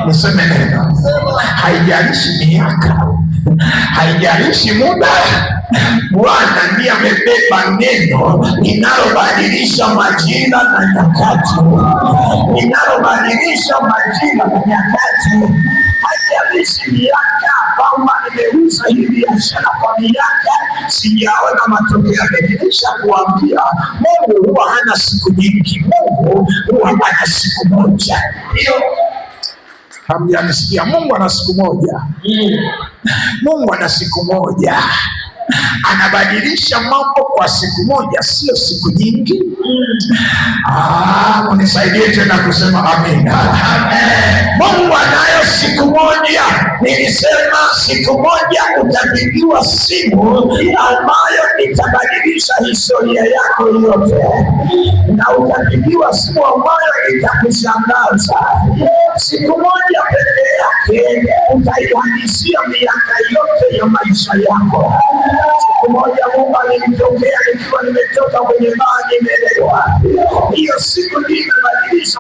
Niseme neno. Haijalishi miaka, haijalishi muda, Bwana ndiye amebeba neno linalobadilisha majira na nyakati, linalobadilisha majira na nyakati. Haijalishi miaka kwamba nimeuza hii biashara kwa miaka sijaona matokeo yake. Nilishakuambia Mungu huwa hana siku nyingi, Mungu huwa hana siku moja. Hiyo hamjanisikia? Mungu ana siku moja. Mungu ana siku moja. Anabadilisha mambo kwa siku moja, sio siku nyingi. Unisaidie tena kusema amina. Mungu anayo siku moja. Nilisema siku moja utapigiwa simu ambayo itabadilisha historia yako yote, na utapigiwa simu ambayo itakushangaza. Siku moja pekee yake utaihalisia miaka yote ya maisha yako. Siku moja Mungu alinitokea nikiwa nimetoka kwenye baa nimelewa. Hiyo siku ndio imebadilisha